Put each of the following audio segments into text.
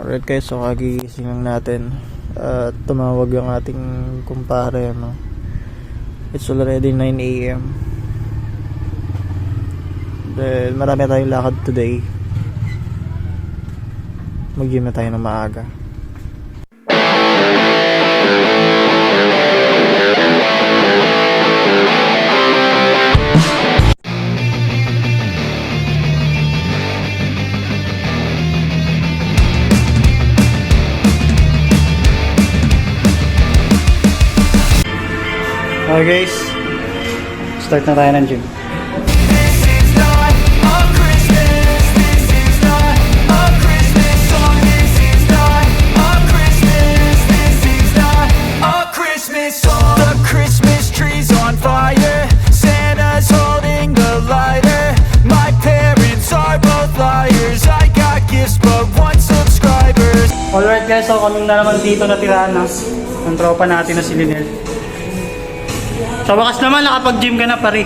Alright guys, so kagigising lang natin at tumawag yung ating kumpare, no? It's already 9 AM. Dahil marami tayong lakad today, mag-gym na tayo ng maaga. Okay guys, start na tayo ng gym. The Christmas tree's on fire, Santa's holding the lighter. My parents are both liars, I got gifts but one subscribers. Alright guys, so kami na naman dito natirahan ng tropa natin na si Linel. Sa wakas naman, nakapag-gym ka na pare.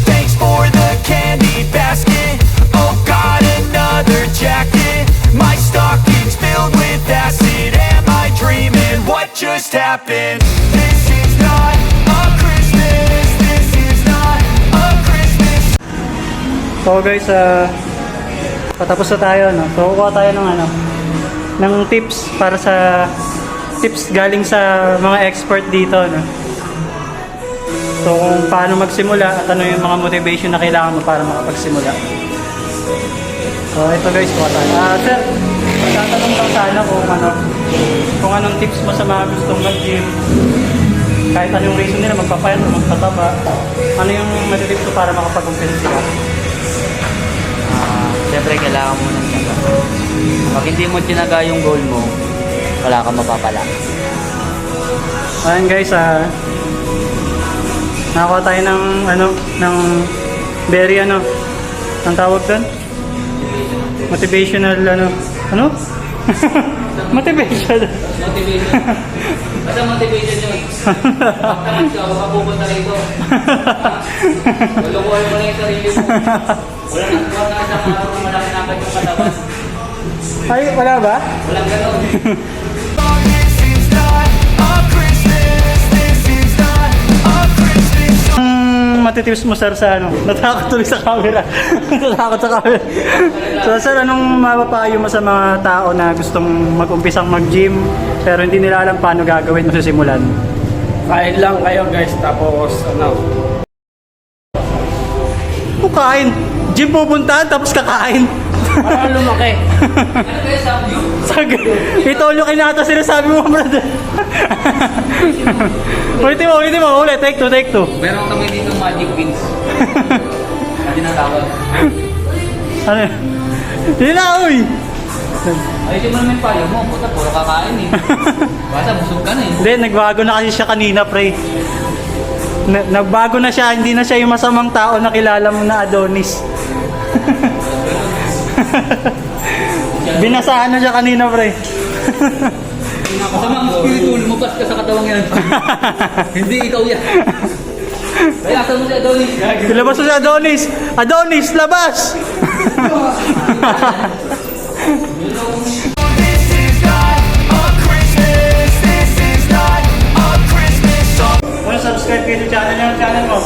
Thanks for the candy basket, oh God, another jacket. My stocking's filled with acid, am I dreaming? What just happened? This is not a Christmas, this is not a Christmas. So guys, patapos na tayo, no? So kukuha tayo ng tips para sa tips galing sa mga expert dito, no? So kung paano magsimula at ano yung mga motivation na kailangan mo para makapagsimula. So ito guys, kuha tayo. Sir, tatanong lang sana kung anong tips mo sa mga gustong mag-gym. Kahit anong reason nila, magpapayat o magpataba. Ano yung matitips ko para makapag-umpisa sila? Siyempre kailangan mo ng tiyaga. Pag hindi mo tinaga yung goal mo, wala kang mapapala. Ayan guys, nakakuha tayo ng very ang tawag doon? Motivational motivation. Basta motivation yun. Pagtamat ka, huwag ka pupunta rito. Lulukuhan mo na yung sarili mo. Wala na isang araw na malaki na agad yung katawan. Ay, wala ba? Walang gano'n. This is not a Christmas, this is not a Christmas song. Matitips mo sir sa natakot tuloy sa camera. Natakot sa camera. So sir, anong mapapayo mo sa mga tao na gustong mag-umpisang mag-gym pero hindi nila alam paano gagawin o sisimulan? Kain lang kayo guys, tapos Kain! Gym pupuntahan tapos kakain. para lumaki. Ano kayo sa view? Itolo kayo nata sinasabi mo, brother. Ulitin mo, ulit. Take two. Meron kami dito magic pins. Hindi na tawag. Ano? Hindi na, uy! Ayusin mo naman yung payo mo. Puta, puro kakain eh. Basta busog ka na eh. Hindi, nagbago na kasi siya kanina, pre. Nagbago na siya, hindi na siya yung masamang tao na kilala mo na Adonis. Binasahan na siya kanina, pre. Masama ang spirito, lumabas ka sa katawang yan. Hindi ikaw yan. Kaya asa mo si Adonis. Labas mo si Adonis! Adonis, labas! This is not a Christmas, this is not a Christmas song. Kung subscribe kayo sa channel mo.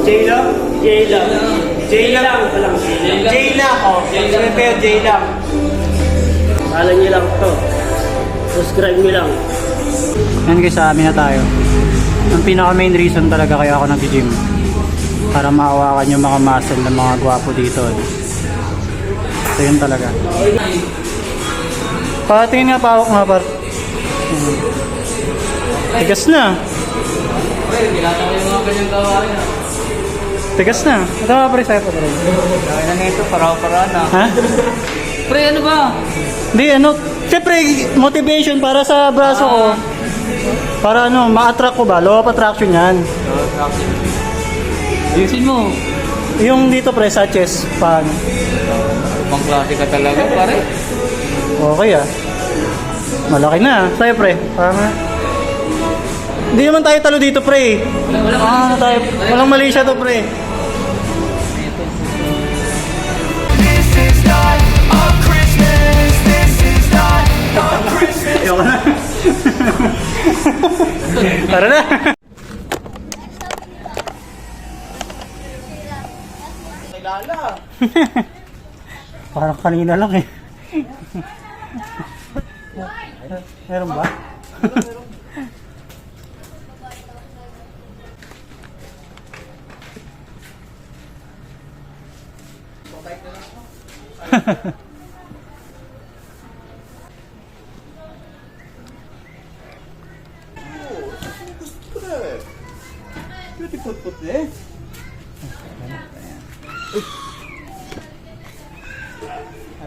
J-Lang? J-Lang. Subscribe kayo, J-Lang. Kala nyo lang to. Subscribe nyo lang. Yan guys, sa amin na tayo. Ang pinaka main reason talaga kaya ako nag-gym, para maawakan yung mga muscle ng mga gwapo dito. So yun talaga. Patingin nga, pawak nga par. Tigas na. Ginata ko yung mga ganyang gawain ah. Tigas na. Ito nga pre, sa'yo pa rin. Dahil na nito, para-paraan ah. Ha? Pre, ano ba? Hindi, siyempre, motivation para sa braso ko. Para ma-attract ko ba? Law of attraction yan. Ayusin mo. Yung dito pre, sa chest, paano? Pang klase ka talaga, pare. Okay Malaki na. Sa'yo pre, parang hindi naman tayo talo dito pre. Walang mali siya to pre. This is not Tara na! Parang kanina lang eh. Meron ba?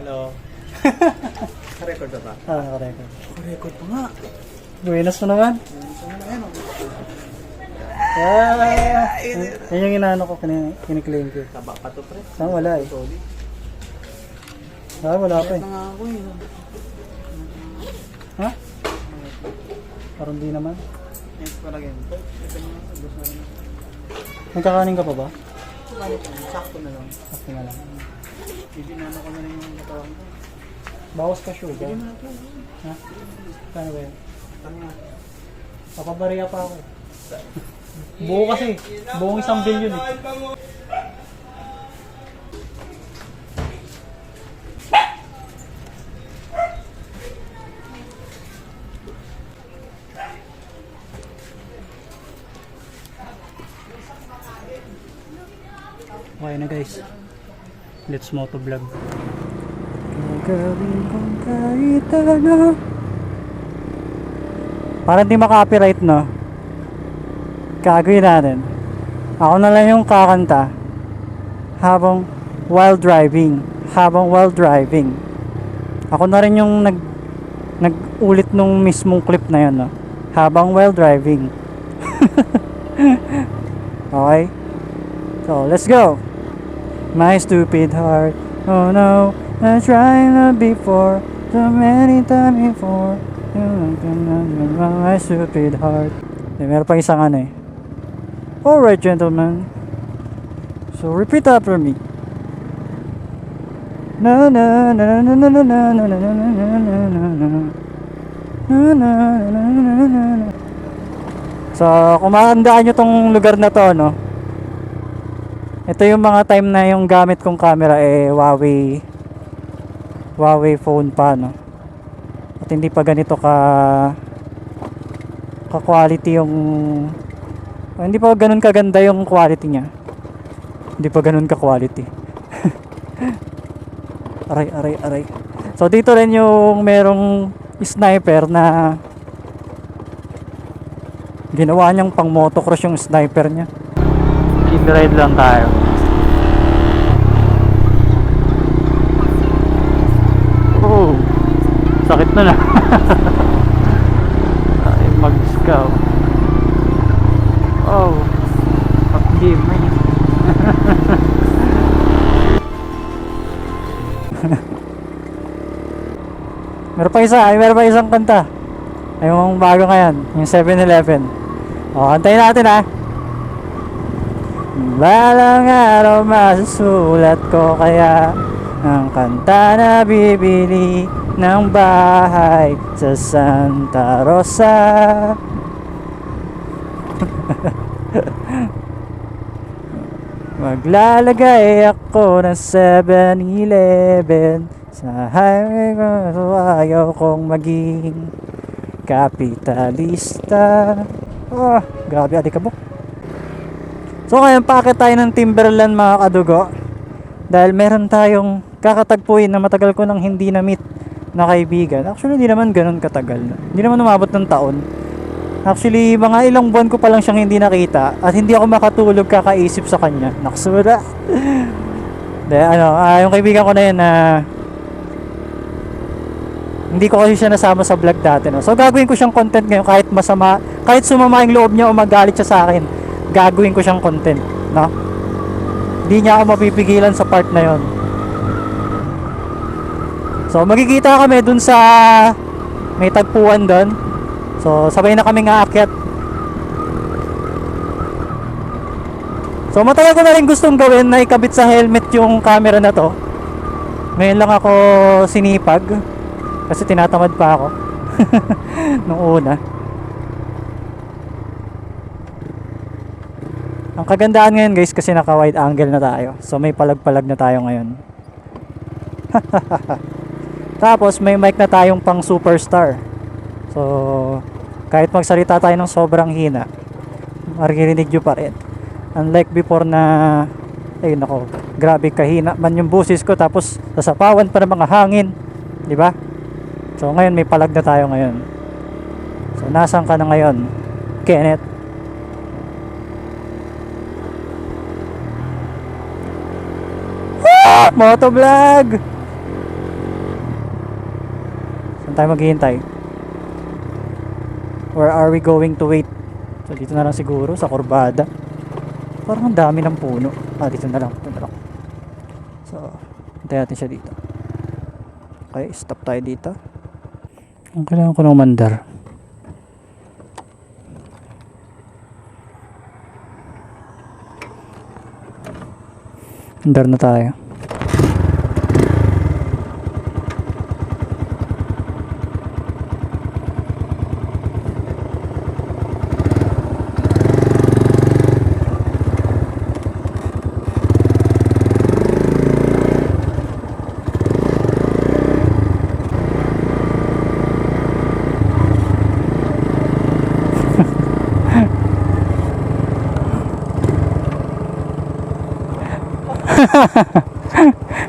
Hello. Record ba? Ah, naka-record. Record pa nga. Buenas mo naman. Ah, yan yung inaano ko, kiniklaim ko. Taba pa to, pre. Saan wala eh? Sorry. Ah, wala pa eh. Nga ako eh. Ha? Parang di naman. Yes, palagay mo. Ito na nga. Ubus na rin. Nagkakanin ka pa ba? Sakto na lang. Sakto na lang. Ibinano ko na rin yung katawan ko. Bawas ka sugar. Ha? Kano ba yun? Ano nga? Papabariya pa ako. Buo kasi. Buong 1 billion eh. Okay na guys. Let's motovlog. Gagawin kong kahit ano. Parang di maka-copyright, no? Gagawin natin. Ako na lang yung kakanta habang while driving. Ako na rin yung nag-ulit nung mismong clip na yun, no? Habang while driving. Okay? So, let's go! My stupid heart, oh no, I tried not before, so many times before. My stupid heart. Meron pa isang ano eh. Alright, gentlemen. So repeat after me. Na na na na na na na na na na na na na na. So kung makandaan nyo tong lugar na to, no? Ito yung mga time na yung gamit kong camera eh Huawei phone pa, no? At hindi pa ganito ka quality yung hindi pa ganun kaganda yung quality niya. Hindi pa ganun ka quality. Aray. So dito rin yung merong sniper na ginawa niyang pang motocross yung sniper niya. Keep ride lang tayo. Oh, sakit na. Ay, mag-scow. Oh, pag-game na yun. Meron pa isang kanta. Yung bago ngayon, yung 7-Eleven. O, antayin natin ha. Balang araw masusulat ko kaya ang kanta na bibili ng bahay sa Santa Rosa. Maglalagay ako ng 7-Eleven sa highway ko, so ayaw kong maging kapitalista. Oh, grabe alikabok. So ngayon paakit tayo ng Timberland mga kadugo. Dahil meron tayong kakatagpuin na matagal ko nang hindi na-meet na kaibigan. Actually hindi naman ganun katagal. Hindi naman umabot ng taon. Actually mga ilang buwan ko pa lang siyang hindi nakita. At hindi ako makatulog kakaisip sa kanya. Naksura. Dahil yung kaibigan ko na yun na hindi ko kasi siya nasama sa vlog dati, no? So gagawin ko siyang content ngayon kahit masama, kahit sumama yung loob niya o magalit siya sa akin. Gagawin ko siyang content, no? Hindi niya ako mapipigilan sa part na yon. So magkikita kami dun sa may tagpuan doon. So sabay na kami aakyat. So matagal ko na rin gustong gawin na ikabit sa helmet yung camera na to. Ngayon lang ako sinipag kasi tinatamad pa ako. Nung una. Ang kagandaan ngayon guys kasi naka wide angle na tayo. So may palag-palag na tayo ngayon. Tapos may mic na tayong pang superstar. So kahit magsalita tayo ng sobrang hina, maririnig nyo pa rin. Unlike before na ay nako, grabe kahina man yung boses ko tapos sasapawan pa ng mga hangin, di ba? So ngayon may palag na tayo ngayon. So nasaan ka na ngayon, Kenneth? Motovlog! Saan tayo maghihintay? Or are we going to wait? So dito na lang siguro sa Corbada. Parang ang dami ng puno. Dito na lang, dito na lang. So, hintayin natin siya dito. Okay, stop tayo dito. Ang kailangan ko ng mandar. Mandar na tayo.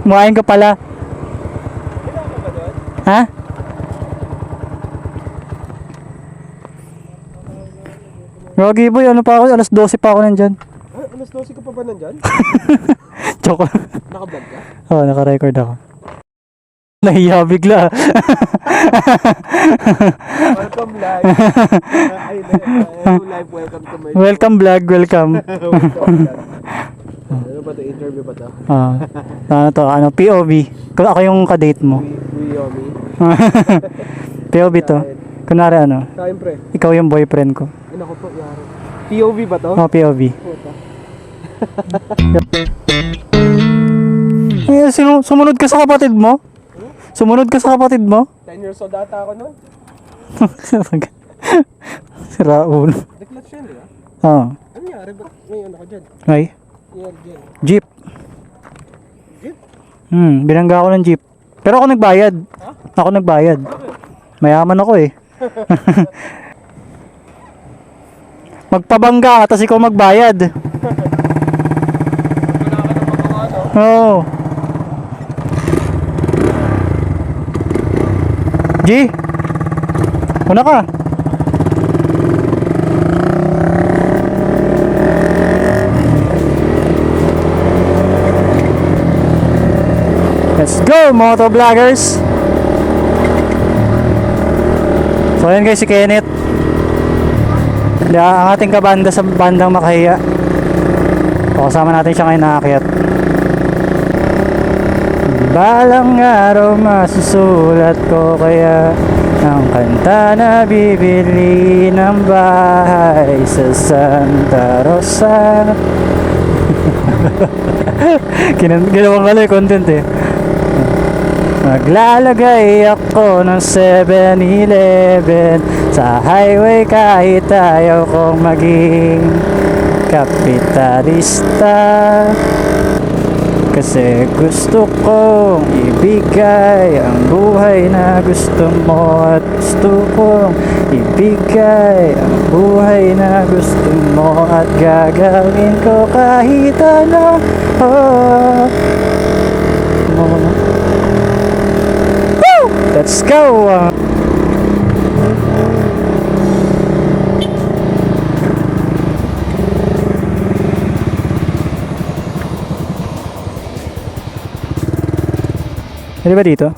Muhain ka pala. Ha? Rogi boy, ano pa ako? Alas 12 pa ako nandyan. Alas 12 ka pa ba nandyan? Joke lang. Naka-vlog ka? Oo, naka-record ako. Nahiya bigla. Welcome live. Live, welcome to my Welcome vlog, welcome. Ano ba ito? Interview ba ito? Ano to? Ano? POV. Kung ako yung kadate mo. Yomi. POV to. Kunwari ano? Kain pre. Ikaw yung boyfriend ko. Ano ko po, yari. POV ba to? Oh, POV. Puta. Sumunod ka sa kapatid mo? Sumunod ka sa kapatid mo? 10 years old ata ako nun. Si Raul. Deklat siya, di ba? Oo. Ano yari? Ba't ngayon ako dyan? Ay, Yan, dyan. jeep. Jeep? Binangga ako ng jeep. Pero ako nagbayad. Ako nagbayad. Mayaman ako eh. Magpabangga ka, tapos ikaw magbayad. Oo. G, una ka. Let's go, motovloggers! So ayan guys, si Kenneth. Ang ating kabanda sa bandang Makahiya. So, kasama natin siya ngayon naakyat. Balang araw masusulat ko kaya ang kanta na bibili ng bahay sa Santa Rosa. Ginawang ano yung content eh. Maglalagay ako ng 7-Eleven sa highway kahit ayaw kong maging kapitalista. Kasi gusto kong ibigay ang buhay na gusto mo at gusto kong ibigay ang buhay na gusto mo at gagawin ko kahit ano. Woo! Let's go! Pwede ba dito?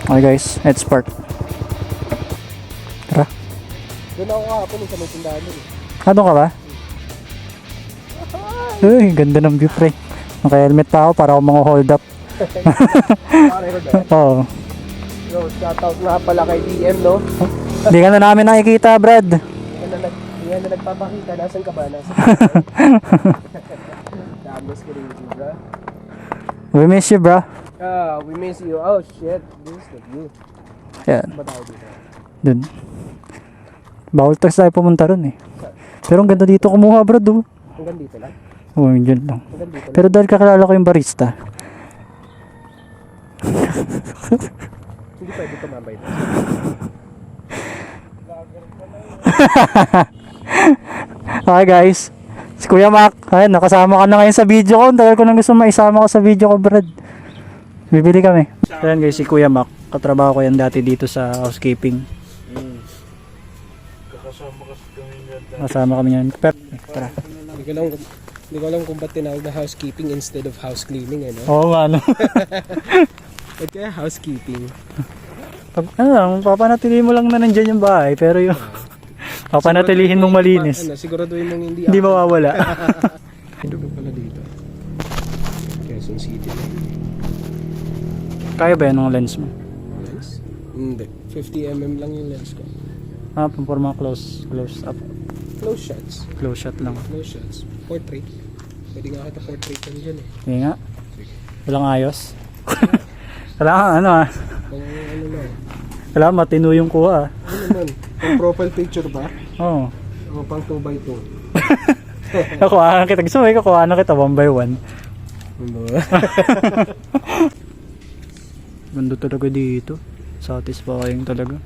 Okay guys, let's park. Tara. Doon ako kahapon sa may tindahan nun. Ano ka ba? Uy, ganda ng view pre. Naka-helmet pa ako para ako mga hold up. Pareho doon. Oo. Yo, shoutout nga pala kay DM, no? Hindi ka na namin nakikita, Brad. Hindi na nagpapakita. Nasaan ka ba? Nasaan ka? Damos ko rin, bro. We miss you, bro. We miss you. Oh shit, this is the view. Yan, Ba tayo dito? dun. Bawal tayo tayo pumunta ron eh. Pero ang ganda dito kumuha brad oh. Hanggang dito lang? Oh, dyan lang. Hanggang dito lang? Pero dahil kakilala ko yung barista. Hindi pwede tumambay doon. Okay guys, si Kuya Mac, ayun, nakasama ka na ngayon sa video ko. Ang tagal ko nang gusto maisama ko sa video ko, Brad. Bibili kami. Ayan guys, si Kuya Mac, katrabaho ko yan dati dito sa housekeeping. Kasama kami yan. Tara. Hindi ko alam kung ba't tinawag na housekeeping instead of house cleaning, no? Oo nga, no? Ba't kaya housekeeping? Papanatili mo lang na nandyan yung bahay, pero yung papanatilihin mong malinis. Siguraduhin mong Hindi mawawala. Ito pa pala dito. Quezon City. Kaya ba yan ang lens mo? Lens? Hindi. 50mm lang yung lens ko. Pamporma close up. Close shots. Close shot lang. Close shots. Portrait. Pwede nga kita portrait yan dyan eh. Hindi nga. Walang ayos. Kailangan ano Pang ano lang. Kailangan matino yung kuha Ano naman? Pang profile picture ba? Oo. O pang 2x2? Kakuha na kita. Gusto mo kakuha na kita 1x1. Ganda talaga dito. Satisfying talaga.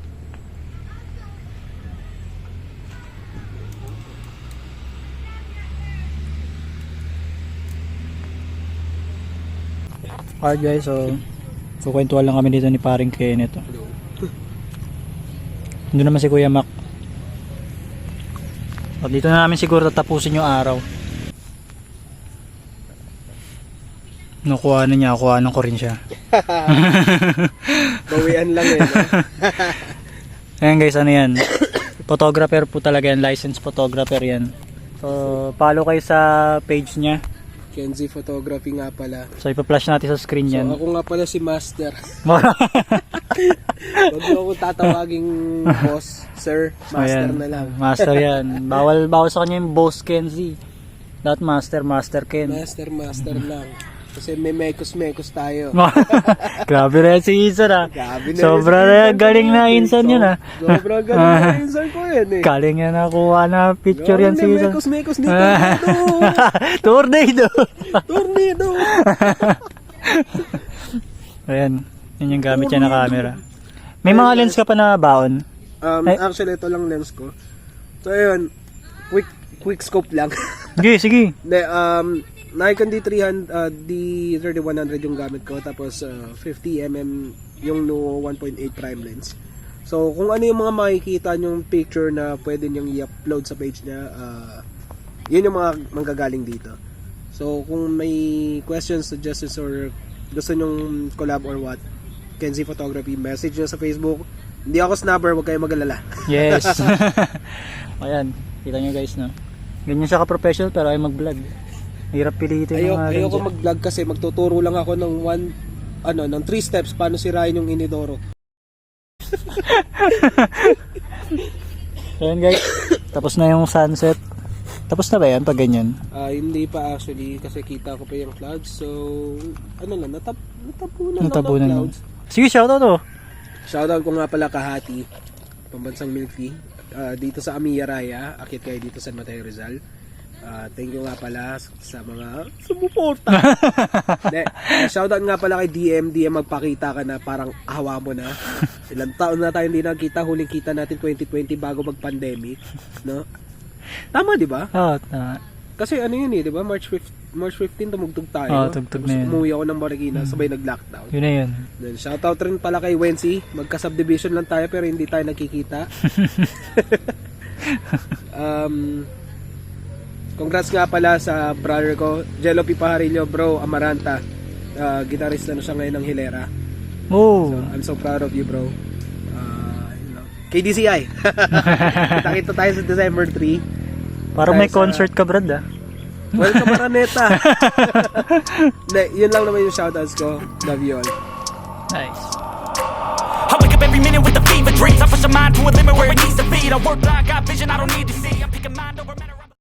Alright guys, so kukwentuhan lang kami dito ni paring Kenneth. Doon naman si Kuya Mac. At dito na namin siguro tatapusin yung araw. Nakuha na niya, kuhanan ko rin siya. Bawian lang eh. No? Ayan guys, ano yan? Photographer po talaga yan, licensed photographer yan. So, follow kayo sa page niya. Kenzie Photography nga pala. So, ipa-flash natin sa screen yan. So, ako nga pala si Master. Huwag mo akong tatawaging boss, sir. Master Ayan. na lang. Master yan. Bawal sa kanya yung boss Kenzie. Not master, Master Ken. Master lang. Kasi may mekos tayo. Grabe rin si Insan Grabe na Sobra rin si rin, Insan galing ko. na Insan yun Sobra galing na Insan ko yan eh. Galing yan nakuha na picture yan si Insan. Mekos dito. Tornado! Tornado! Ayan, yun yung gamit niya na camera. May mga lens ka pa na baon? Actually, ito lang lens ko. So, ayun. Quick scope lang. Sige. Hindi, Nikon D3100 yung gamit ko. Tapos, 50mm yung no 1.8 prime lens. So, kung ano yung mga makikita nyong picture na pwede nyong i-upload sa page niya, yun yung mga manggagaling dito. So, kung may questions, suggestions, or gusto nyong collab or what, Kenzie Photography, message nyo sa Facebook. Hindi ako snapper, huwag kayo mag-alala. Yes. Ayan, kita nyo guys, no? Ganyan siya ka-professional pero ay mag-vlog. Hirap pilitin yung mga Ayoko lens. mag-vlog kasi magtuturo lang ako ng ng 3 steps paano sirain yung inidoro. Ayan guys, tapos na yung sunset. Tapos na ba yan pag ganyan? Hindi pa actually kasi kita ko pa yung clouds. So, natabunan lang ng Natabunan mo. clouds. Sige, shoutout oh. Shoutout ko nga pala Kahati, pambansang milk tea. Dito sa Amiya Raya, akit kayo dito sa San Mateo Rizal. Thank you nga pala sa mga sumuporta. Shoutout nga pala kay DM magpakita ka na parang ahawa mo na. Ilang taon na tayo hindi nakita, huling kita natin 2020 bago mag-pandemic, no? Tama, di ba? Oo, Kasi ano yun eh, di ba? March 15 tumugtog tayo. Oo, tugtog na yun. Umuwi ako ng Marikina, sabay nag-lockdown. yun na yun. Then, shoutout rin pala kay Wency. Magka-subdivision lang tayo pero hindi tayo nagkikita. Congrats nga pala sa brother ko, Jello Pipaharillo, bro, Amaranta. Gitarista na siya ngayon ng Hilera. Oh. I'm so proud of you, bro. KDCI. Kita-kita tayo sa December 3. Parang may Tayo sa- concert ka, Brad ah. Welcome, Maraneta. Hindi, yun lang naman yung shoutouts ko. Love you all. Nice. I wake up every minute with the fever dreams. I push my mind to a limit where it needs to be. I work like I got vision I don't need to see. I'm picking mind over matter.